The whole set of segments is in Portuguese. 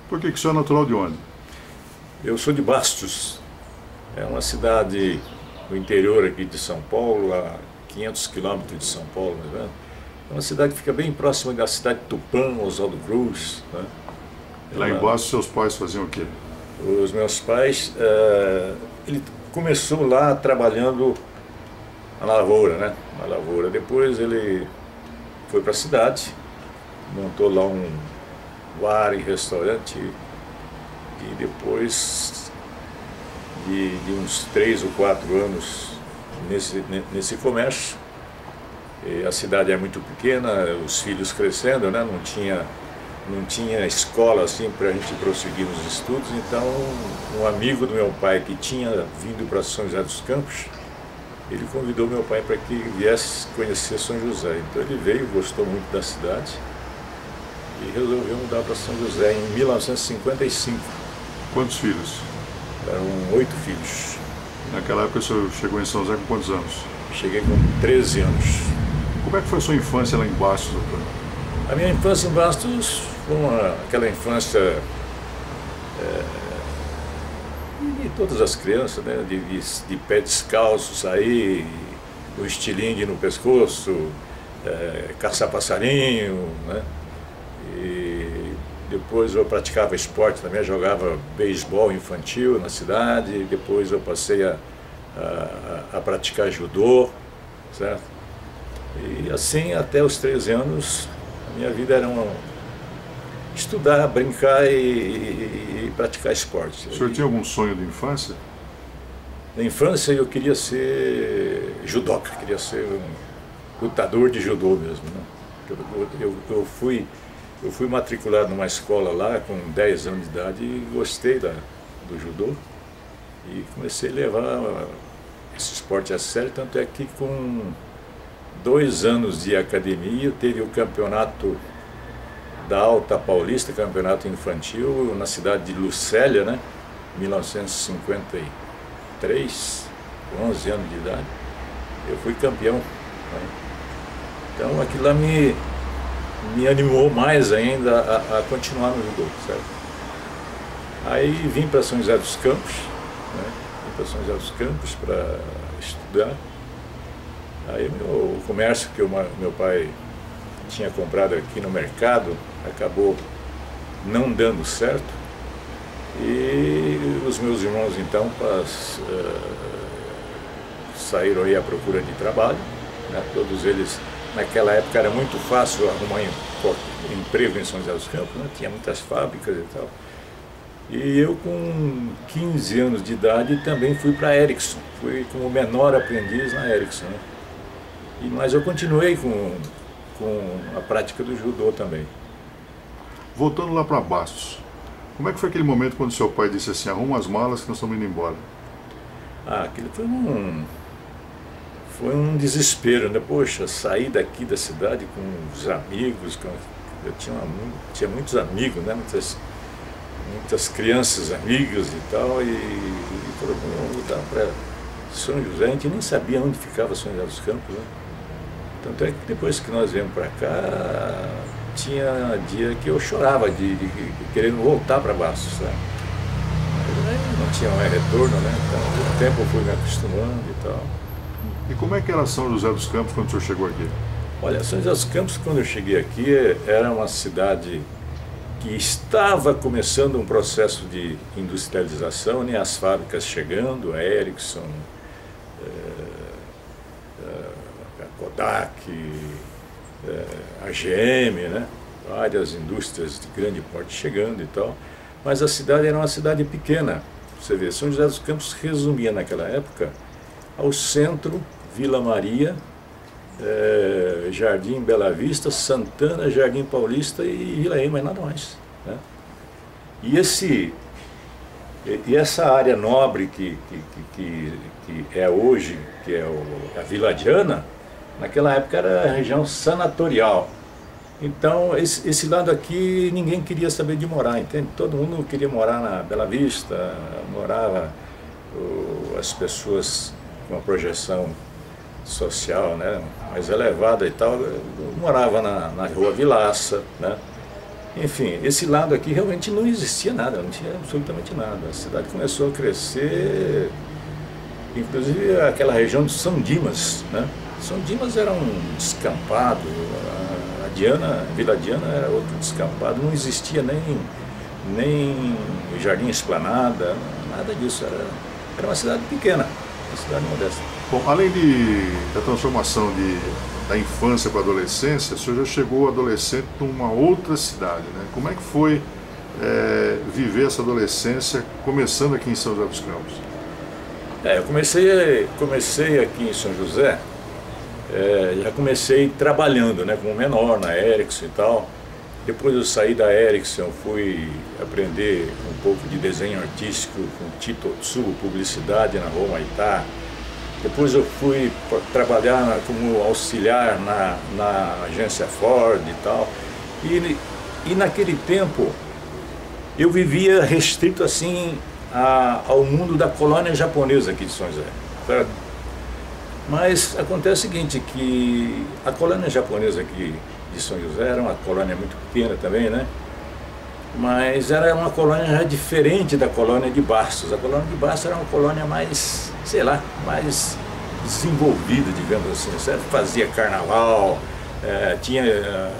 Por que o senhor é natural de onde? Eu sou de Bastos, é uma cidade do interior aqui de São Paulo, a 500 quilômetros de São Paulo, né? É uma cidade que fica bem próxima da cidade de Tupã, Oswaldo Cruz, né? Lá em Bastos, seus pais faziam o quê? Os meus pais, ele começou lá trabalhando na lavoura, né? Na lavoura. Depois ele foi para a cidade, montou lá um bar e restaurante e depois de uns 3 ou 4 anos nesse comércio, a cidade é muito pequena, os filhos crescendo, né? Não tinha escola assim para a gente prosseguir nos estudos, então um amigo do meu pai que tinha vindo para São José dos Campos, ele convidou meu pai para que viesse conhecer São José. Então ele veio, gostou muito da cidade e resolveu mudar para São José em 1955. Quantos filhos? Eram 8 filhos. Naquela época o senhor chegou em São José com quantos anos? Cheguei com 13 anos. Como é que foi a sua infância lá em Bastos, doutor? A minha infância em Bastos foi aquela infância de todas as crianças, né? De pé descalço, sair, o estilingue no pescoço, caçar passarinho, né? E depois eu praticava esporte também, jogava beisebol infantil na cidade, depois eu passei a praticar judô, certo? E assim até os 13 anos a minha vida era estudar, brincar e praticar esporte. O senhor tinha algum sonho de infância? Na infância eu queria ser judoca, queria ser um lutador de judô mesmo, né? Eu fui matriculado numa escola lá com 10 anos de idade e gostei do judô e comecei a levar esse esporte a sério, tanto é que com 2 anos de academia teve o campeonato da Alta Paulista, campeonato infantil, na cidade de Lucélia, né? 1953, com 11 anos de idade, eu fui campeão, né? Então aquilo lá me animou mais ainda a continuar no judô, certo? Aí vim para São José dos Campos, né? Vim para São José dos Campos para estudar. Aí o comércio que meu pai tinha comprado aqui no mercado acabou não dando certo e os meus irmãos então saíram aí à procura de trabalho, né? Todos eles, naquela época era muito fácil arrumar emprego em São José dos Campos, né? Tinha muitas fábricas e tal. E eu com 15 anos de idade também fui para a Ericsson, fui como menor aprendiz na Ericsson, né? Mas eu continuei com a prática do judô também. Voltando lá para Bastos, como é que foi aquele momento quando seu pai disse assim, arruma as malas que nós estamos indo embora? Aquilo foi um desespero, né? Poxa, sair daqui da cidade com os amigos, eu tinha muitos amigos, né? Muitas crianças amigas e tal, e falou, vamos voltar para São José. A gente nem sabia onde ficava São José dos Campos, né? Tanto é que depois que nós viemos para cá, tinha dia que eu chorava de querendo voltar para Bastos, sabe? Mas aí não tinha mais retorno, né? Então, com o tempo eu fui me acostumando e tal. E como é que era São José dos Campos quando o senhor chegou aqui? Olha, São José dos Campos, quando eu cheguei aqui, era uma cidade que estava começando um processo de industrialização, né? As fábricas chegando, a Ericsson, a Kodak, a GM, né? Várias indústrias de grande porte chegando e tal, mas a cidade era uma cidade pequena. Você vê, São José dos Campos resumia naquela época ao centro, Vila Maria, Jardim Bela Vista, Santana, Jardim Paulista e Vila Ema, mas nada mais, né? E essa área nobre que é hoje, que é a Vila Diana, naquela época era a região sanatorial. Então esse lado aqui ninguém queria saber de morar, entende? Todo mundo queria morar na Bela Vista, morava as pessoas com uma projeção social, né, mais elevada e tal, morava na Rua Vilaça, né? Enfim, esse lado aqui realmente não existia nada, não tinha absolutamente nada. A cidade começou a crescer, inclusive aquela região de São Dimas, né? São Dimas era um descampado, a Vila Diana era outro descampado, não existia nem Jardim Esplanada, nada disso, era uma cidade pequena, uma cidade modesta. Bom, além da transformação da infância para a adolescência, o senhor já chegou adolescente numa outra cidade, né? Como é que foi viver essa adolescência começando aqui em São José dos Campos? Eu comecei aqui em São José, já comecei trabalhando, né, como menor na Ericsson e tal. Depois eu saí da Ericsson, fui aprender um pouco de desenho artístico com Tito Otsubo, publicidade na Rua Maitá. Depois eu fui trabalhar como auxiliar na agência Ford e tal. E naquele tempo eu vivia restrito assim ao mundo da colônia japonesa aqui de São José. Mas acontece o seguinte, que a colônia japonesa aqui de São José era uma colônia muito pequena também, né? Mas era uma colônia já diferente da colônia de Bastos. A colônia de Bastos era uma colônia mais, sei lá, mais desenvolvida, digamos assim, certo? Fazia carnaval, tinha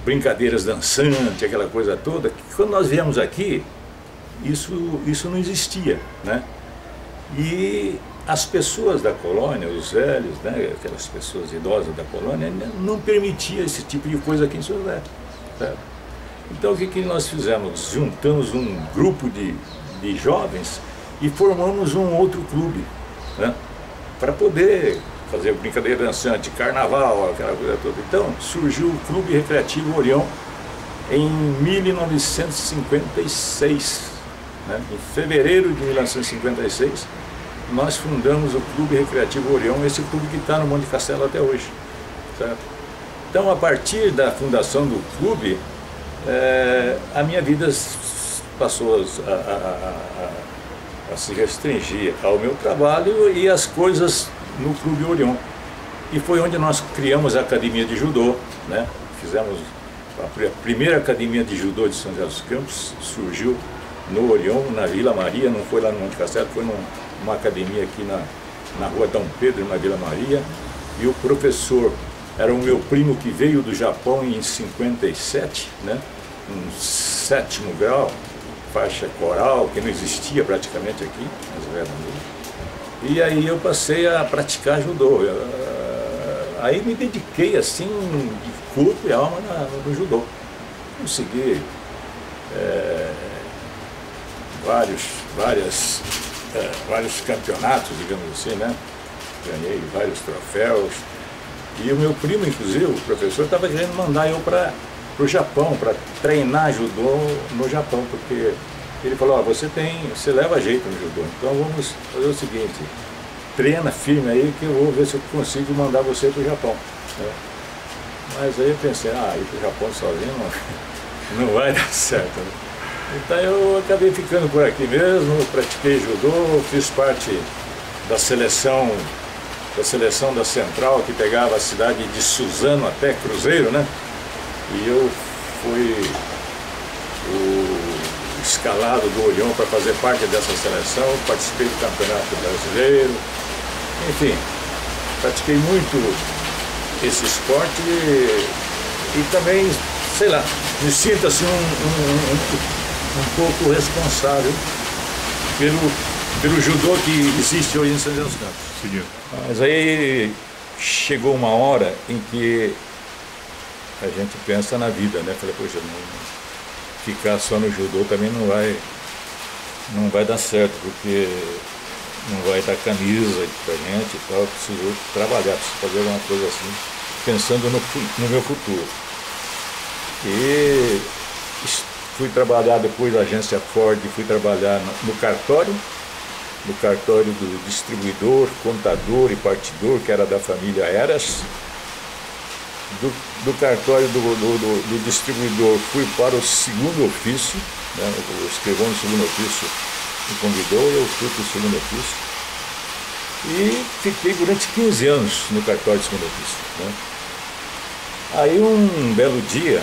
brincadeiras dançantes, aquela coisa toda. Quando nós viemos aqui, isso não existia, né? E as pessoas da colônia, os velhos, né, aquelas pessoas idosas da colônia, não permitiam esse tipo de coisa aqui em São José. Certo? Então o que nós fizemos? Juntamos um grupo de jovens e formamos um outro clube, né, para poder fazer brincadeira dançante, carnaval, aquela coisa toda. Então surgiu o Clube Recreativo Orião em 1956. Né? Em fevereiro de 1956, nós fundamos o Clube Recreativo Orião, esse clube que está no Monte Castelo até hoje. Certo? Então, a partir da fundação do clube, a minha vida passou a se restringir ao meu trabalho e às coisas no Clube Orião. E foi onde nós criamos a Academia de Judô, né? Fizemos a primeira Academia de Judô de São José dos Campos, surgiu no Orião, na Vila Maria, não foi lá no Monte Castelo, foi numa academia aqui na Rua Dom Pedro, na Vila Maria. E o professor era o meu primo que veio do Japão em 57, né? Um 7º grau, faixa coral, que não existia praticamente aqui, nas verdadeiras. E aí eu passei a praticar judô. Aí me dediquei assim, de corpo e alma no judô. Consegui vários campeonatos, digamos assim, né? Ganhei vários troféus. E o meu primo, inclusive, o professor, estava querendo mandar eu para o Japão, para treinar judô no Japão, porque ele falou, você leva jeito no judô, então vamos fazer o seguinte, treina firme aí que eu vou ver se eu consigo mandar você para o Japão. Né? Mas aí eu pensei, ir para o Japão sozinho não vai dar certo. Né? Então eu acabei ficando por aqui mesmo, pratiquei judô, fiz parte da seleção da Central, que pegava a cidade de Suzano até Cruzeiro, né? E eu fui o escalado do Orião para fazer parte dessa seleção, participei do Campeonato Brasileiro, enfim, pratiquei muito esse esporte e também, sei lá, me sinto assim um pouco responsável pelo judô que existe hoje em São José dos Campos. Seguindo. Mas aí chegou uma hora em que a gente pensa na vida, né? Falei, poxa, ficar só no judô também não vai dar certo, porque não vai dar camisa pra gente e tal, eu preciso trabalhar, preciso fazer alguma coisa assim, pensando no meu futuro. E fui trabalhar depois da agência Ford, fui trabalhar no cartório do distribuidor, contador e partidor, que era da família Eras. Do cartório do distribuidor fui para o segundo ofício, né? O escrivão do segundo ofício me convidou, eu fui para o segundo ofício e fiquei durante 15 anos no cartório do segundo ofício. Né? Aí um belo dia,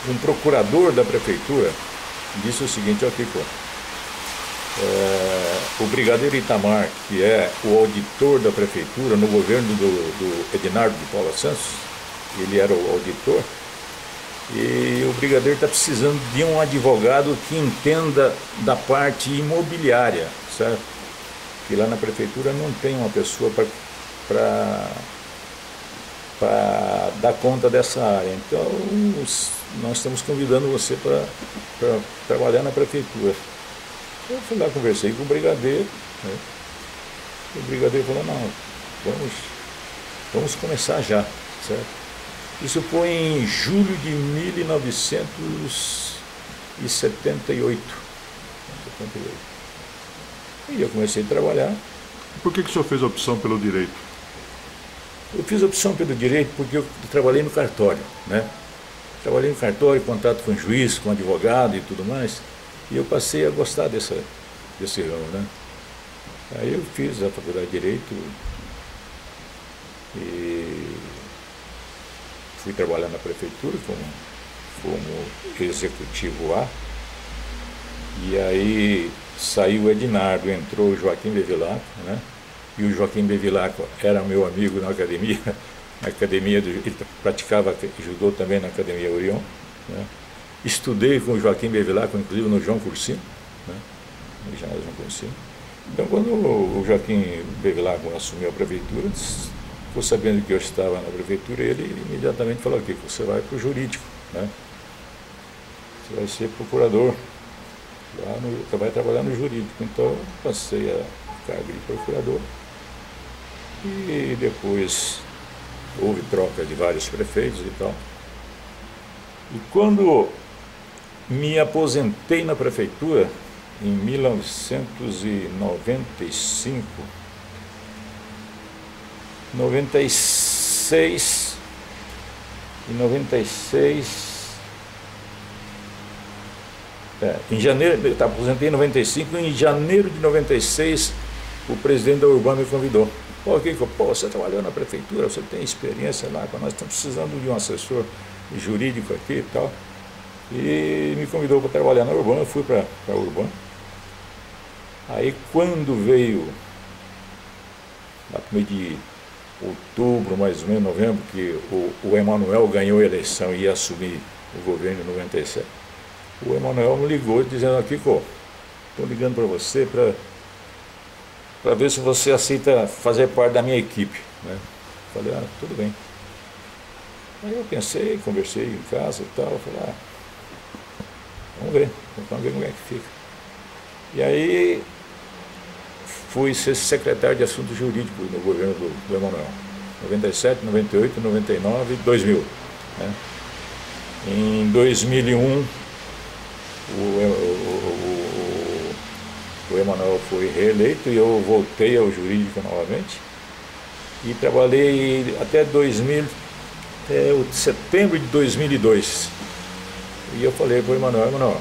um procurador da prefeitura disse o seguinte: ó, Kiko, o brigadeiro Itamar, que é o auditor da prefeitura no governo do Edinardo de Paula Santos, ele era o auditor, e o brigadeiro está precisando de um advogado que entenda da parte imobiliária, certo? Que lá na prefeitura não tem uma pessoa para dar conta dessa área. Então, nós estamos convidando você para trabalhar na prefeitura. Eu fui lá, conversei com o brigadeiro, né? O brigadeiro falou: não, vamos começar já, certo? Isso foi em julho de 1978. E eu comecei a trabalhar. Por que o senhor fez a opção pelo direito? Eu fiz a opção pelo direito porque eu trabalhei no cartório, né? Trabalhei no cartório, contato com juiz, com advogado e tudo mais, e eu passei a gostar desse ramo, né? Aí eu fiz a faculdade de Direito e fui trabalhar na prefeitura como executivo A, e aí saiu o Edinardo, entrou o Joaquim Bevilacqua, né? E o Joaquim Bevilacqua era meu amigo na academia, ele praticava judô também na Academia Orion, né? Estudei com o Joaquim Bevilacqua, inclusive no João Cursino, né? No ginásio João Cursino. Então, quando o Joaquim Bevilacqua assumiu a prefeitura, ficou sabendo que eu estava na prefeitura, ele imediatamente falou: aqui, você vai para o jurídico, né? Você vai ser procurador, você vai trabalhar no jurídico. Então, passei a cargo de procurador. E depois houve troca de vários prefeitos e tal. E quando me aposentei na prefeitura, em 1996, em janeiro, eu aposentei em 95, em janeiro de 96, o presidente da Urban me convidou. Pô, Kiko, você trabalhou na prefeitura, você tem experiência lá, nós estamos precisando de um assessor jurídico aqui e tal. E me convidou para trabalhar na Urban, eu fui para a Urban. Aí quando veio, no mês de outubro, mais ou menos, novembro, que o Emanuel ganhou a eleição e ia assumir o governo em 97, o Emanuel me ligou dizendo: aqui, Kiko, estou ligando para você para ver se você aceita fazer parte da minha equipe, né? Falei: tudo bem. Aí eu pensei, conversei em casa e tal, falei: vamos ver como é que fica. E aí fui ser secretário de Assuntos Jurídicos no governo do Emanuel, 97, 98, 99, 2000, né? Em 2001, o Emanuel foi reeleito e eu voltei ao jurídico novamente e trabalhei até setembro de 2002. E eu falei para o Emanuel: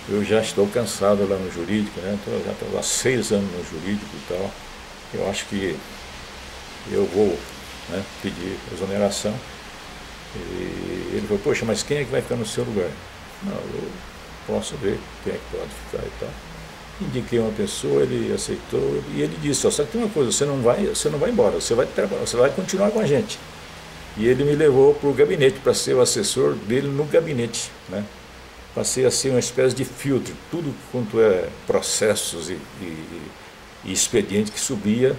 eu já estou cansado lá no jurídico, né? Eu já estou há 6 anos no jurídico e tal, eu acho que eu vou, né, pedir exoneração. E ele falou: poxa, mas quem é que vai ficar no seu lugar? Não, eu posso ver quem é que pode ficar e tal. Indiquei uma pessoa, ele aceitou e ele disse: só que tem uma coisa, você não vai embora, você vai trabalhar, você vai continuar com a gente. E ele me levou para o gabinete, para ser o assessor dele no gabinete, né? Passei a ser uma espécie de filtro, tudo quanto é processos e expediente que subia,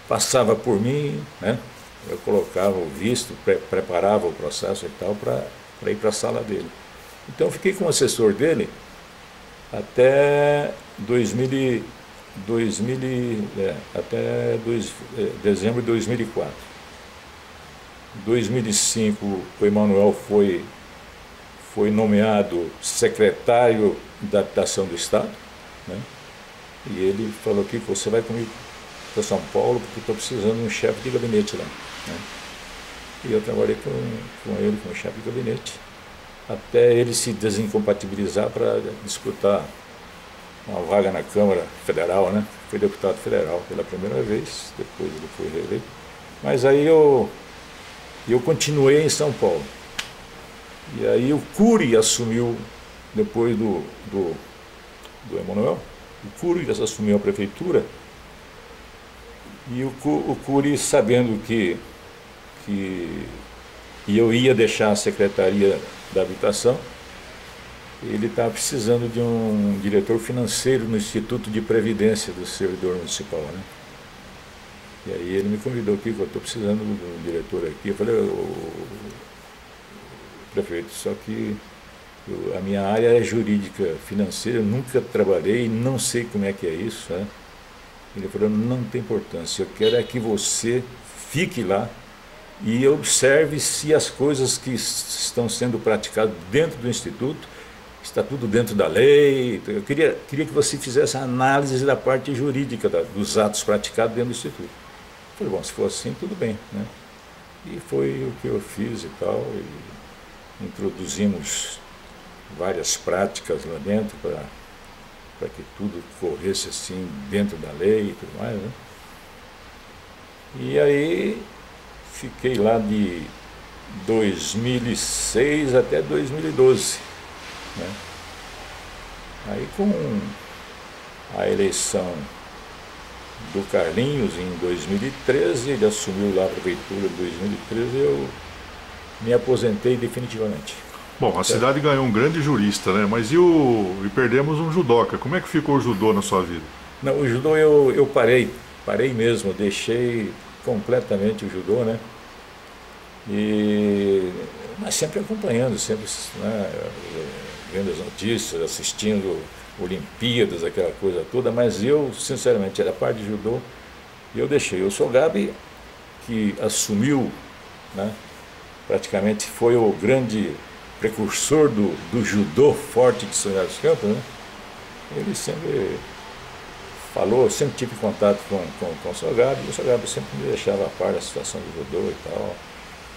passava por mim, né? Eu colocava o visto, preparava o processo e tal para ir para a sala dele. Então eu fiquei como assessor dele até dezembro de 2004. Em 2005 o Emanuel foi nomeado secretário da Habitação do Estado, né? E ele falou: que você vai comigo para São Paulo porque estou precisando de um chefe de gabinete lá, né? E eu trabalhei com ele como chefe de gabinete até ele se desincompatibilizar para disputar uma vaga na Câmara Federal, né? foi deputado federal pela primeira vez, depois ele foi reeleito. Mas aí eu continuei em São Paulo. E aí o Cury assumiu, depois do Emanuel, o Cury assumiu a prefeitura, e o Cury, sabendo que eu ia deixar a Secretaria da Habitação, ele estava precisando de um diretor financeiro no Instituto de Previdência do Servidor Municipal, né? E aí ele me convidou aqui, eu estou precisando de um diretor aqui. Eu falei, prefeito, só que a minha área é jurídica financeira, eu nunca trabalhei, não sei como é que é isso, né? Ele falou, não tem importância, eu quero é que você fique lá e observe se as coisas que estão sendo praticadas dentro do Instituto está tudo dentro da lei. Eu queria que você fizesse a análise da parte jurídica dos atos praticados dentro do Instituto. Eu falei, bom, se for assim, tudo bem, né? E foi o que eu fiz e tal, e introduzimos várias práticas lá dentro para que tudo corresse assim dentro da lei e tudo mais, né? E aí fiquei lá de 2006 até 2012. Né? Aí com a eleição do Carlinhos em 2013, ele assumiu lá a prefeitura em 2013, eu me aposentei definitivamente. Bom, a cidade ganhou um grande jurista, né? Mas e perdemos um judoca. Como é que ficou o judô na sua vida? Não, o judô eu parei mesmo, deixei completamente o judô, né? Mas sempre acompanhando, sempre, né, vendo as notícias, assistindo Olimpíadas, aquela coisa toda, mas eu, sinceramente, era parte de judô e eu deixei. O Sogabi, que assumiu, né, praticamente foi o grande precursor do judô forte de São José dos Campos, né? Ele sempre falou, eu sempre tive contato com o Sogabi, e o Sogabi sempre me deixava a par da situação do judô e tal.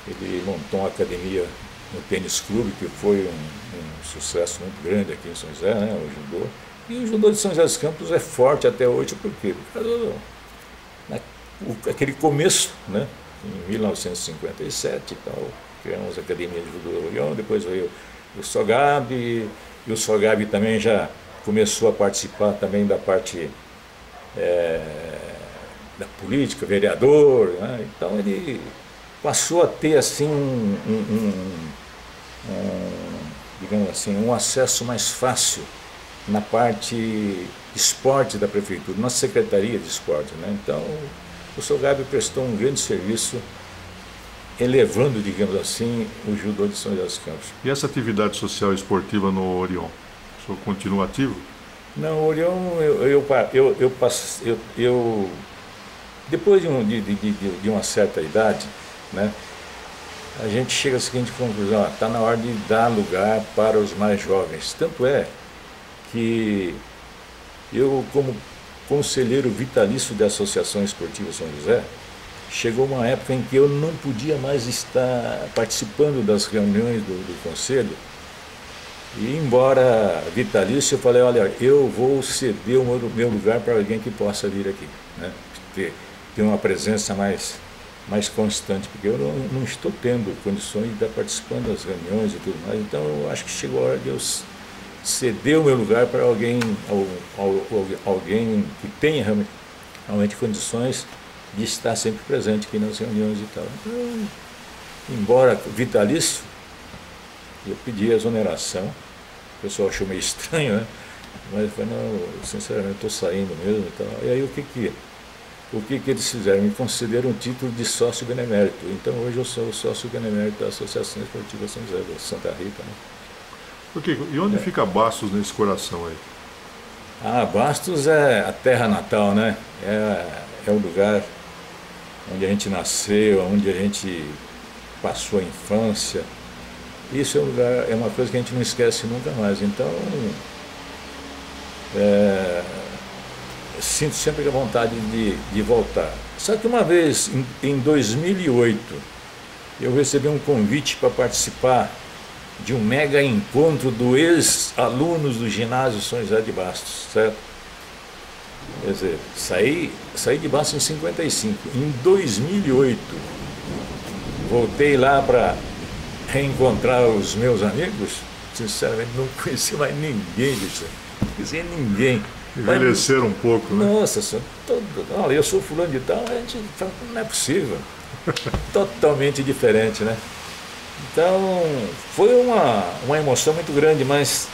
Ele montou uma academia no Tênis Clube, que foi um sucesso muito grande aqui em São José, né, o judô. E o judô de São José dos Campos é forte até hoje, por quê? Por causa aquele começo, né, em 1957 e tal, criamos a academia de judô do Orion, depois veio o Sogabi, e o Sogabi também já começou a participar também da parte da política, vereador, né? Então ele passou a ter assim digamos assim, um acesso mais fácil na parte esporte da prefeitura, na secretaria de esporte, né? Então o Sogabi prestou um grande serviço, elevando, digamos assim, o judô de São José dos Campos. E essa atividade social e esportiva no Orion? O senhor continua ativo? Não, o Orion, depois de uma certa idade, né, a gente chega à seguinte conclusão, está na hora de dar lugar para os mais jovens. Tanto é que eu, como conselheiro vitalício da Associação Esportiva São José, chegou uma época em que eu não podia mais estar participando das reuniões do conselho, e embora vitalício, eu falei, olha, eu vou ceder o meu lugar para alguém que possa vir aqui, né? ter uma presença mais constante, porque eu não estou tendo condições de estar participando das reuniões e tudo mais. Então eu acho que chegou a hora de eu ceder o meu lugar para alguém que tenha realmente condições de estar sempre presente aqui nas reuniões e tal. Então, embora vitalício, eu pedi a exoneração, o pessoal achou meio estranho, né? Mas eu falei, não, sinceramente, estou saindo mesmo e tal. E aí o que eles fizeram? Me concederam um título de sócio benemérito. Então hoje eu sou o sócio benemérito da Associação Esportiva São José de Santa Rita, né? E onde fica Bastos nesse coração aí? Ah, Bastos é a terra natal, né? É o lugar onde a gente nasceu, onde a gente passou a infância. Isso é um lugar, é uma coisa que a gente não esquece nunca mais. Então, sinto sempre a vontade de voltar. Só que uma vez, em 2008, eu recebi um convite para participar de um mega encontro do ex-alunos do ginásio São José de Bastos, certo? Quer dizer, saí de Bastos em 55. Em 2008, voltei lá para reencontrar os meus amigos. Sinceramente, não conheci mais ninguém disso. Não conhecia ninguém. Envelheceram um pouco, né? Nossa senhora, olha, eu sou fulano de tal, a gente fala, não é possível. Totalmente diferente, né? Então, foi uma emoção muito grande, mas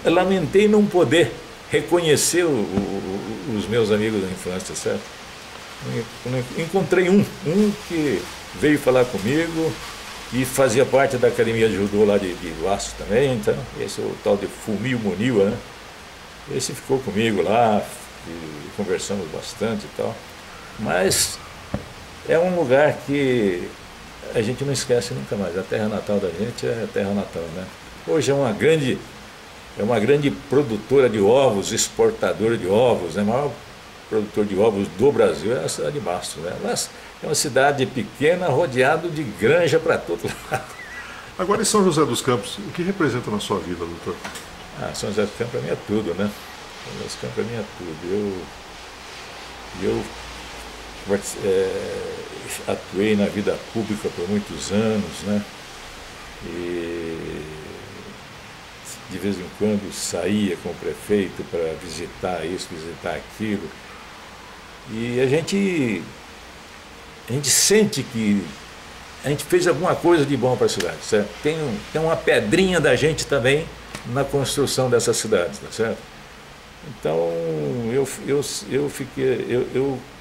lamentei não poder reconhecer os meus amigos da infância, certo? Encontrei um que veio falar comigo e fazia parte da academia de judô lá de Bastos também, então, esse é o tal de Fumio Muniwa, né? Esse ficou comigo lá, e conversamos bastante e tal, mas é um lugar que a gente não esquece nunca mais. A terra natal da gente é a terra natal, né? Hoje é uma grande produtora de ovos, exportadora de ovos, né? O maior produtor de ovos do Brasil é a cidade de Bastos, né? Mas é uma cidade pequena, rodeada de granja para todo lado. Agora, em São José dos Campos, o que representa na sua vida, doutor? São José dos Campos para mim é tudo, né? São José dos Campos para mim é tudo. Eu atuei na vida pública por muitos anos, né? E de vez em quando saía com o prefeito para visitar isso, visitar aquilo. E a gente sente que a gente fez alguma coisa de bom para a cidade, certo? Tem uma pedrinha da gente também na construção dessa cidade, tá certo? Então, eu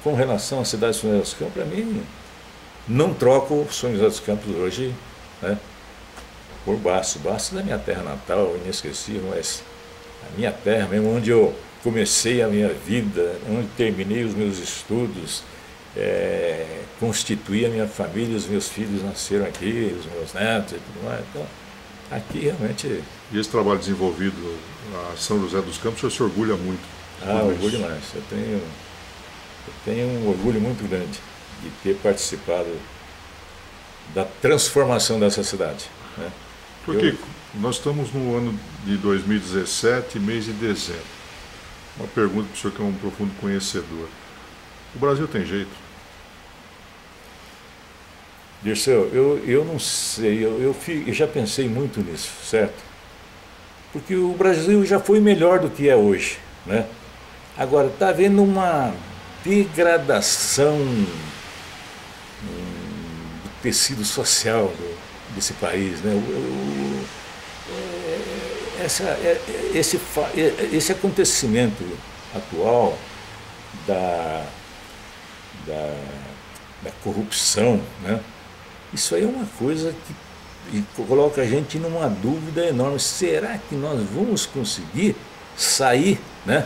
com relação à cidade de São José dos Campos, para mim, não troco São José dos Campos hoje, né, por Bastos. Bastos é a minha terra natal, inesquecível, mas a minha terra mesmo, onde eu comecei a minha vida, onde terminei os meus estudos, constituí a minha família, os meus filhos nasceram aqui, os meus netos e tudo mais. Então, aqui realmente... E esse trabalho desenvolvido a São José dos Campos, o senhor se orgulha muito? Orgulho demais. Eu tenho um orgulho muito grande de ter participado da transformação dessa cidade, né? Porque nós estamos no ano de 2017, mês de dezembro. Uma pergunta para o senhor que é um profundo conhecedor. O Brasil tem jeito? Dirceu, eu não sei, eu já pensei muito nisso, certo? Porque o Brasil já foi melhor do que é hoje, né? Agora, está havendo uma degradação do tecido social desse país, né? Esse acontecimento atual da corrupção, né? Isso aí é uma coisa que coloca a gente numa dúvida enorme. Será que nós vamos conseguir sair, né,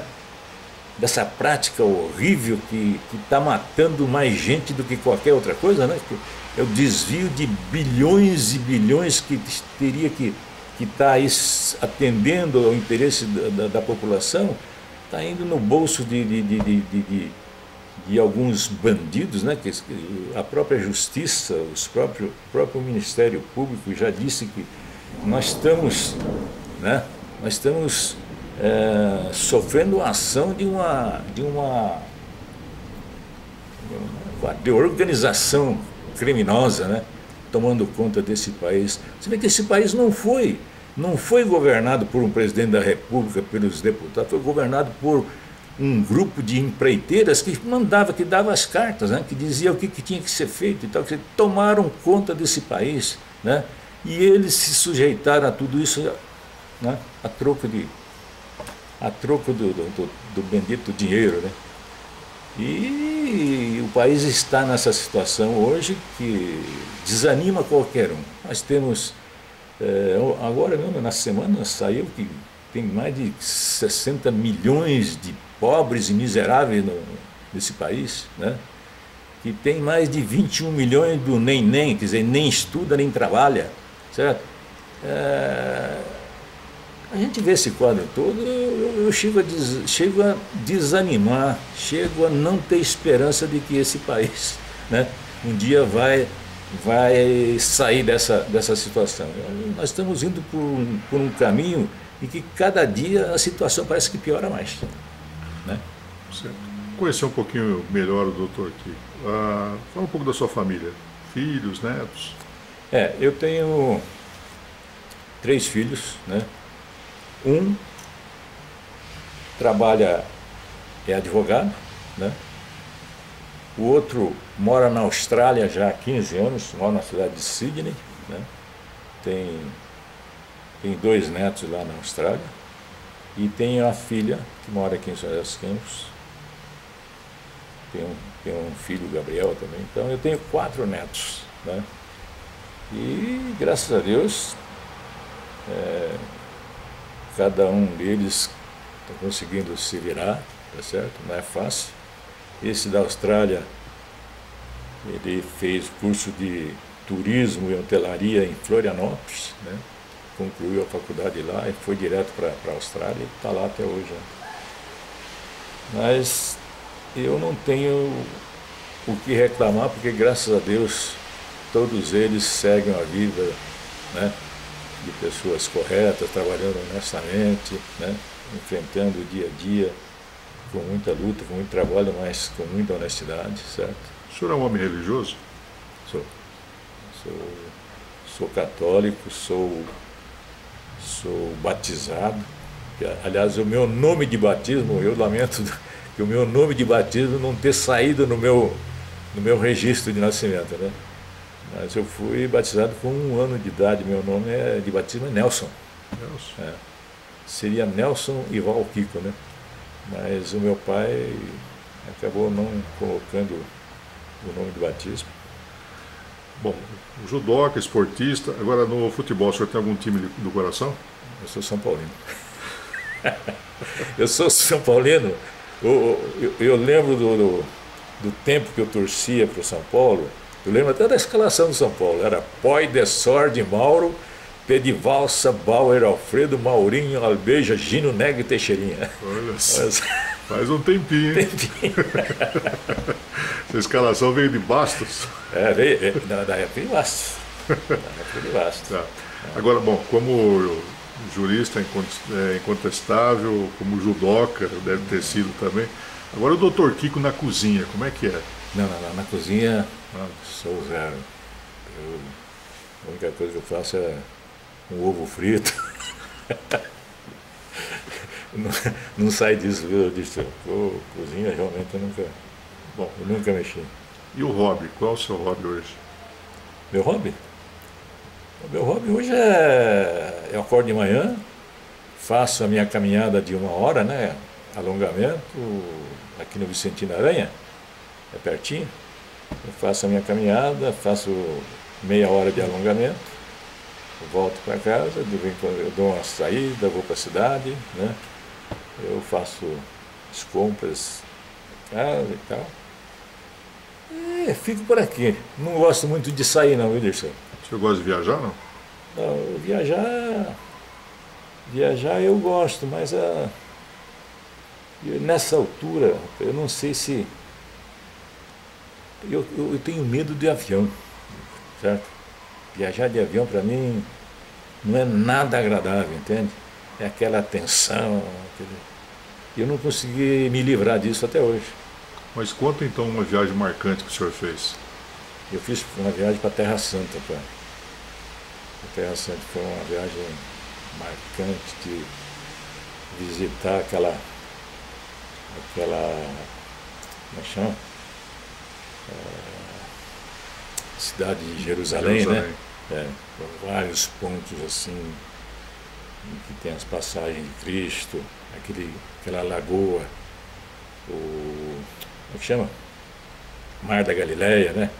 dessa prática horrível que está matando mais gente do que qualquer outra coisa, né? É o desvio de bilhões e bilhões que teria que estar aí atendendo ao interesse da população, está indo no bolso de alguns bandidos, né? Que a própria justiça, o próprio Ministério Público já disse que nós estamos, né? Sofrendo a ação de uma organização criminosa, né? Tomando conta desse país. Você vê que esse país não foi governado por um presidente da República, pelos deputados, foi governado por um grupo de empreiteiras que dava as cartas, né? Que dizia o que tinha que ser feito e tal, que tomaram conta desse país, né? E eles se sujeitaram a tudo isso, né? A troco do bendito dinheiro, né? E o país está nessa situação hoje que desanima qualquer um. Nós temos, agora mesmo na semana saiu que tem mais de 60 milhões de pobres e miseráveis nesse país, né? Que tem mais de 21 milhões do nem, quer dizer, nem estuda nem trabalha, certo? A gente vê esse quadro todo, eu chego a desanimar, chego a não ter esperança de que esse país, né, um dia vai sair dessa situação. Nós estamos indo por um caminho e que cada dia a situação parece que piora mais, né? Certo. Conhecer um pouquinho melhor o doutor aqui. Fala um pouco da sua família. Filhos, netos? Eu tenho 3 filhos, né? Um trabalha, é advogado, né? O outro mora na Austrália já há 15 anos, mora na cidade de Sydney, né? Tem 2 netos lá na Austrália. E tem a filha que mora aqui em São José dos Campos. Tem um filho, Gabriel, também. Então eu tenho 4 netos, né? E graças a Deus, cada um deles está conseguindo se virar, tá certo? Não é fácil. Esse da Austrália, ele fez curso de turismo e hotelaria em Florianópolis, né? Concluiu a faculdade lá e foi direto para a Austrália e está lá até hoje, né? Mas eu não tenho o que reclamar, porque graças a Deus todos eles seguem a vida, né, de pessoas corretas, trabalhando honestamente, né, enfrentando o dia a dia com muita luta, com muito trabalho, mas com muita honestidade, certo? O senhor é um homem religioso? Sou católico, sou batizado. Aliás, o meu nome de batismo, eu lamento que o meu nome de batismo não ter saído no meu registro de nascimento, né? Mas eu fui batizado com 1 ano de idade. Meu nome de batismo é Nelson. Nelson. Seria Nelson Ival Kiko, né? Mas o meu pai acabou não colocando o nome de batismo. Bom, judoca, esportista. Agora, no futebol, o senhor tem algum time do coração? Eu sou São Paulino. Eu sou São Paulino. Eu lembro do tempo que eu torcia para o São Paulo. Eu lembro até da escalação do São Paulo. Era Poi, Desorde, Mauro, Pedivalsa, Bauer, Alfredo, Maurinho, Albeja, Gino, Nego e Teixeirinha. Olha só, faz um tempinho, hein? Essa escalação veio de Bastos? Veio da época de Bastos. Tá. Agora, bom, como jurista incontestável, como judoca, deve ter sido também. Agora o doutor Kiko na cozinha, como é que é? Não, na cozinha sou zero. A única coisa que eu faço é um ovo frito. Não sai disso, viu? Eu disse, cozinha realmente eu nunca mexi. E o hobby? Qual é o seu hobby hoje? Meu hobby? O meu hobby hoje eu acordo de manhã, faço a minha caminhada de 1 hora, né? Alongamento, aqui no Vicentino Aranha, é pertinho. Eu faço a minha caminhada, faço meia hora de alongamento, volto para casa, de vez em quando eu dou uma saída, vou para a cidade, né? Eu faço as compras em casa e tal. E fico por aqui. Não gosto muito de sair não, Wilderson. O senhor gosta de viajar, não? Não, viajar eu gosto, mas nessa altura, eu não sei se... Eu tenho medo de avião, certo? Viajar de avião para mim não é nada agradável, entende? É aquela tensão. Eu não consegui me livrar disso até hoje. Mas conta então uma viagem marcante que o senhor fez. Eu fiz uma viagem para Terra Santa. A Terra Santa foi uma viagem marcante de visitar aquela como é que chama? Cidade de Jerusalém, né? Vários pontos assim, que tem as passagens de Cristo, aquela lagoa, como é que chama? Mar da Galileia, né?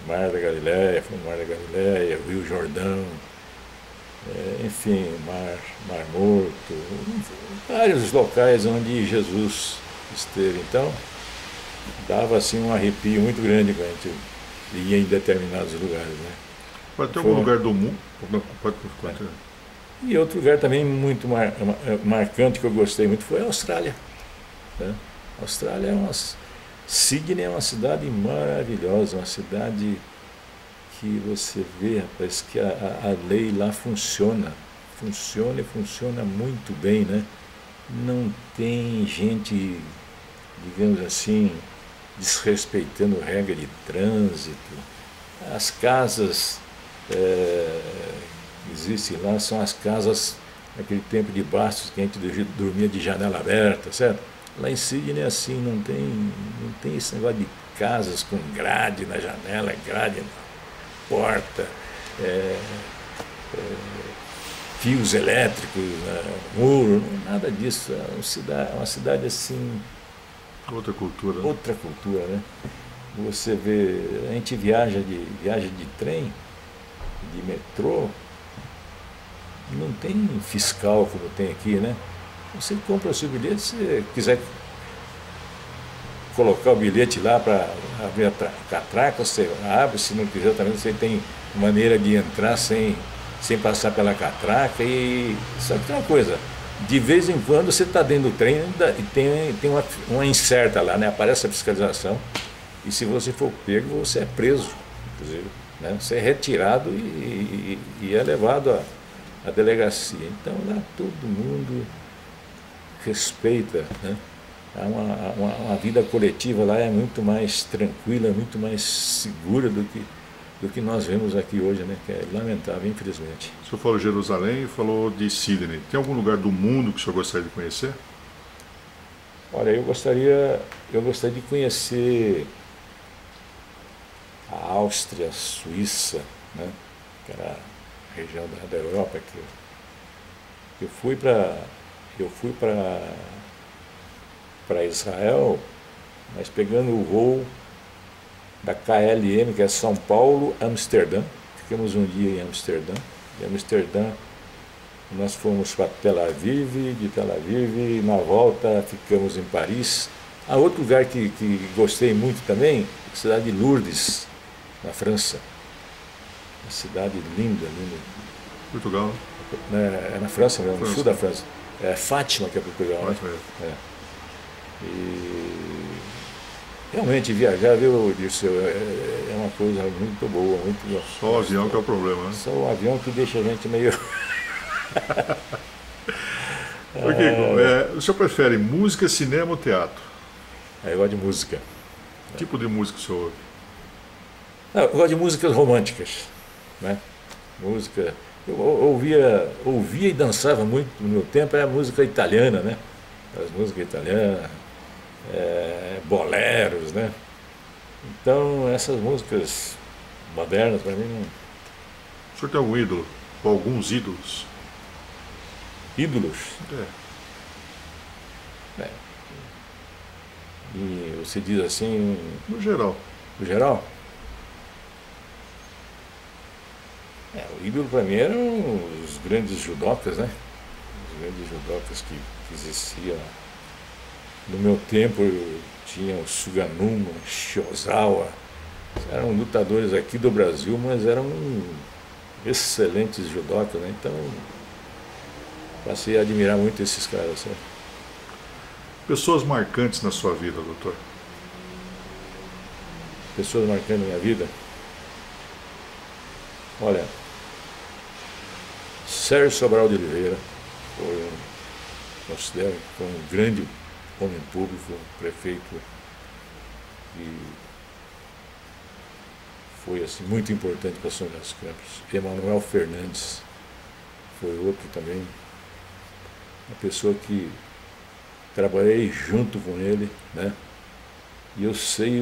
Mar da Galileia, foi o Mar da Galileia, Rio Jordão, enfim, Mar Morto, vários locais onde Jesus esteve. Então, dava assim um arrepio muito grande quando a gente ia em determinados lugares, né? Pode ter algum lugar do mundo? Pode. E outro lugar também muito marcante que eu gostei muito foi a Austrália, né? A Austrália Sydney é uma cidade maravilhosa, uma cidade que você vê, rapaz, que a lei lá funciona funciona e funciona muito bem, né? Não tem gente, digamos assim, desrespeitando regra de trânsito. As casas que existem lá são as casas naquele tempo de Bastos que a gente dormia de janela aberta, certo? Lá em Sydney é assim, não tem esse negócio de casas com grade na janela, grade na porta, fios elétricos, muro, nada disso. É uma cidade assim... Outra cultura. Né? Outra cultura, né? Você vê, a gente viaja de trem, de metrô, não tem fiscal como tem aqui, né? Você compra o seu bilhete, se você quiser colocar o bilhete lá para abrir a catraca, você abre, se não quiser também você tem maneira de entrar sem passar pela catraca. E só que tem uma coisa, de vez em quando você está dentro do trem e tem uma incerta lá, né? Aparece a fiscalização e se você for pego, você é preso, inclusive, né? Você é retirado e é levado à delegacia. Então lá todo mundo respeita, né? Uma vida coletiva lá é muito mais tranquila, muito mais segura do que nós vemos aqui hoje, né? Que é lamentável, infelizmente. O senhor falou de Jerusalém e falou de Sydney. Tem algum lugar do mundo que o senhor gostaria de conhecer? Olha, eu gostaria de conhecer a Áustria, a Suíça, né? Que era a região da Europa que eu fui para Israel, mas pegando o voo da KLM, que é São Paulo, Amsterdã. Ficamos um dia em Amsterdã. De Amsterdã nós fomos para Tel Aviv, de Tel Aviv na volta ficamos em Paris. Há outro lugar que gostei muito também, a cidade de Lourdes, na França. Uma cidade linda, linda. Portugal? É na França mesmo, no sul da França. É Fátima que é Portugal. Fátima, né? E realmente viajar, viu, Dirceu, é uma coisa muito boa, muito boa. Só o avião que é o problema, né? Só o avião que deixa a gente meio... O senhor prefere música, cinema ou teatro? Eu gosto de música. Que tipo de música o senhor ouve? Eu gosto de músicas românticas, né? Música... Eu ouvia e dançava muito no meu tempo, era música italiana, né? As músicas italianas, boleros, né? Então, essas músicas modernas, para mim, não... O senhor tem algum ídolo? Ou alguns ídolos? Ídolos? É. E você diz assim... No geral. No geral? O ídolo para mim eram os grandes judocas, né? Os grandes judocas que existiam. No meu tempo tinha o Suganuma, Shozawa. Eram lutadores aqui do Brasil, mas eram excelentes judocas, né? Então passei a admirar muito esses caras. Sabe? Pessoas marcantes na sua vida, doutor? Pessoas marcantes na minha vida? Olha, Sérgio Sobral de Oliveira, considero que foi um grande homem público, prefeito, e foi assim, muito importante para São José dos Campos. Emanuel Fernandes foi outro também, uma pessoa que trabalhei junto com ele, né? E eu sei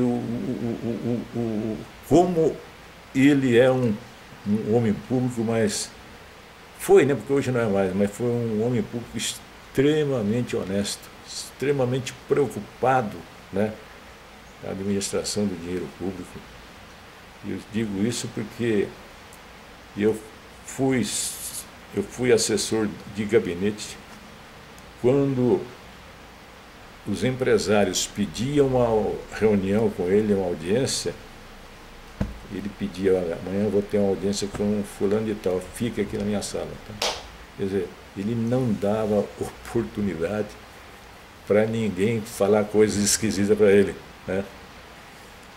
como ele é um homem público, mas foi, né? Porque hoje não é mais, mas foi um homem público extremamente honesto, extremamente preocupado, né? Com a administração do dinheiro público. E eu digo isso porque eu fui assessor de gabinete quando os empresários pediam uma reunião com ele, uma audiência. Ele pedia: olha, amanhã eu vou ter uma audiência com fulano de tal, fica aqui na minha sala. Tá? Quer dizer, ele não dava oportunidade para ninguém falar coisas esquisitas para ele, né?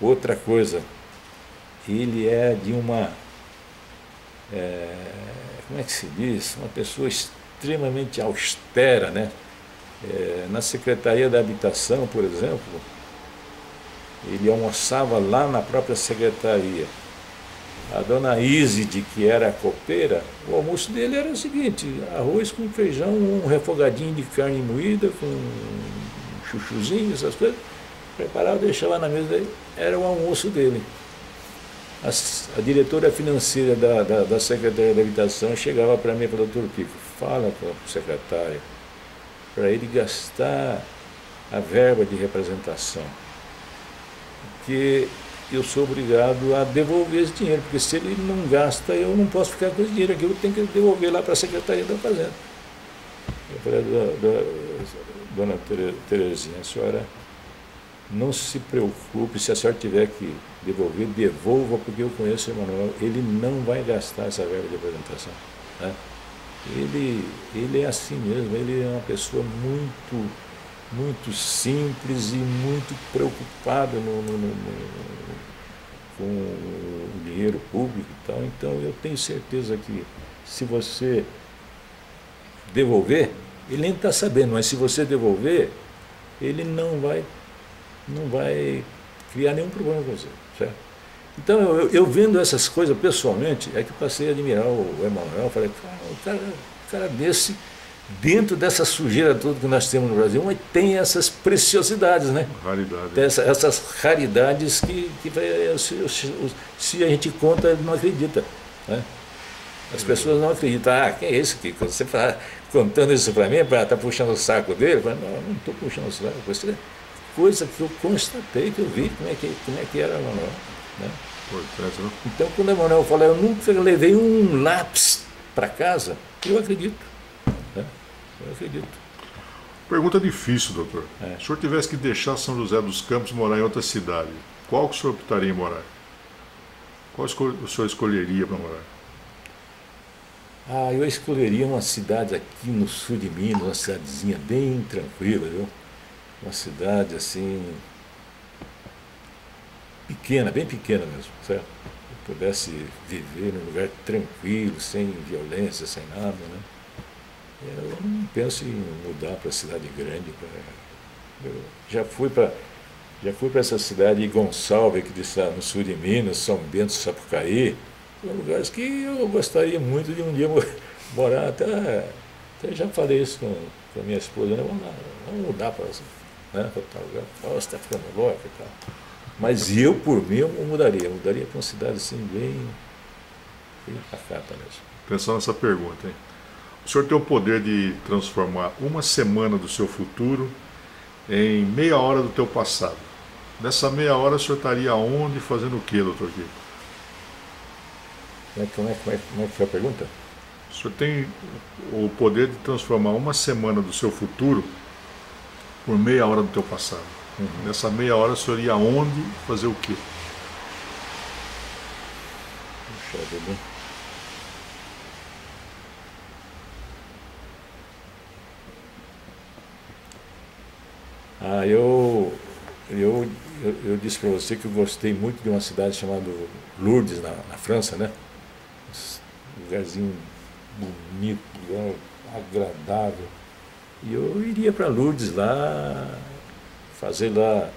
Outra coisa, ele é de uma, como como é que se diz, uma pessoa extremamente austera, né? Na Secretaria da Habitação, por exemplo, ele almoçava lá na própria secretaria. A dona Iside, que era a copeira, o almoço dele era o seguinte: arroz com feijão, um refogadinho de carne moída, com um chuchuzinho, essas coisas. Preparava, deixava na mesa dele, era o almoço dele. A diretora financeira da Secretaria da Habitação chegava para mim e falou: doutor Kiko, fala com o secretário para ele gastar a verba de representação, porque eu sou obrigado a devolver esse dinheiro, porque se ele não gasta, eu não posso ficar com esse dinheiro aqui, eu tenho que devolver lá para a Secretaria da Fazenda. Eu falei: dona Terezinha, a senhora não se preocupe, se a senhora tiver que devolver, devolva, porque eu conheço o Emanuel, ele não vai gastar essa verba de apresentação, né? Ele é assim mesmo, ele é uma pessoa muito simples e muito preocupado com o dinheiro público e tal. Então eu tenho certeza que se você devolver, ele nem está sabendo, mas se você devolver, ele não vai criar nenhum problema com você, certo? Então eu vendo essas coisas pessoalmente, é que passei a admirar o Emanuel. Falei: um cara desse, dentro dessa sujeira toda que nós temos no Brasil, mas tem essas preciosidades, né? Raridade. Tem essas raridades que se a gente conta, ele não acredita, né? As pessoas não acreditam. Ah, quem é esse que você está contando isso para mim, está puxando o saco dele? Eu falo: não estou puxando o saco, você... Coisa que eu constatei, que eu vi como é que era o Emanuel, né? Então, quando o Emanuel fala: eu nunca levei um lápis para casa, eu acredito, né? Eu acredito. Pergunta difícil, doutor. Se o senhor tivesse que deixar São José dos Campos e morar em outra cidade, qual que o senhor optaria em morar? Qual o senhor escolheria para morar? Eu escolheria uma cidade aqui no sul de Minas, uma cidadezinha bem tranquila, viu? Uma cidade assim, pequena, bem pequena mesmo, certo? Eu pudesse viver num lugar tranquilo, sem violência, sem nada, né? Eu não penso em mudar para cidade grande. Eu já fui para essa cidade de Gonçalves, que está no sul de Minas, São Bento, Sapucaí. São lugares que eu gostaria muito de um dia morar. Até já falei isso com a minha esposa, né? Vamos mudar para tal lugar. Você está ficando louco e tal. Mas eu, por mim, eu mudaria para uma cidade assim, bem pacata mesmo. Pensando nessa pergunta, hein? O senhor tem o poder de transformar uma semana do seu futuro em meia hora do teu passado. Nessa meia hora, o senhor estaria onde, fazendo o quê, doutor Kiko? Como é que foi a pergunta? O senhor tem o poder de transformar uma semana do seu futuro por meia hora do teu passado. Nessa meia hora, o senhor ia aonde, fazer o quê? Puxa vida. Eu disse para você que eu gostei muito de uma cidade chamada Lourdes, na França, né? Um lugarzinho bonito, lugar agradável. E eu iria para Lourdes lá, fazer lá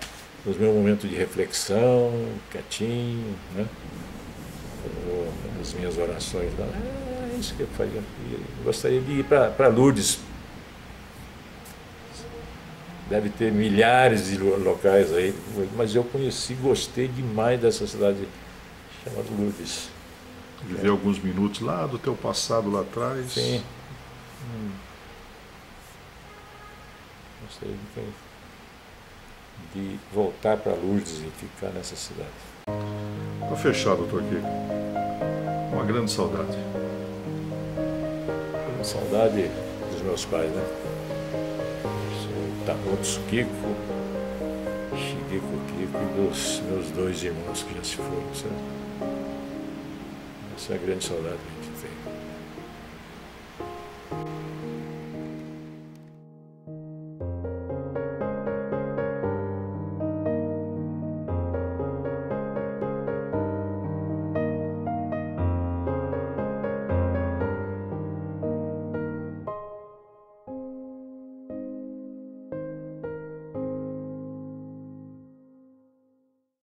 os meus momentos de reflexão, quietinho, né? As minhas orações lá. É isso que eu faria. Eu gostaria de ir para Lourdes. Deve ter milhares de locais aí, mas eu conheci, gostei demais dessa cidade chamada Lourdes. Viver alguns minutos lá do teu passado lá atrás. Sim. Gostaria de voltar para Lourdes e ficar nessa cidade. Está fechado, doutor Kiko. Uma grande saudade. Saudade dos meus pais, né? Tamotos Kiko, Shigeko Kiko e dos meus dois irmãos que já se foram, sabe? Essa é a grande saudade que a gente tem.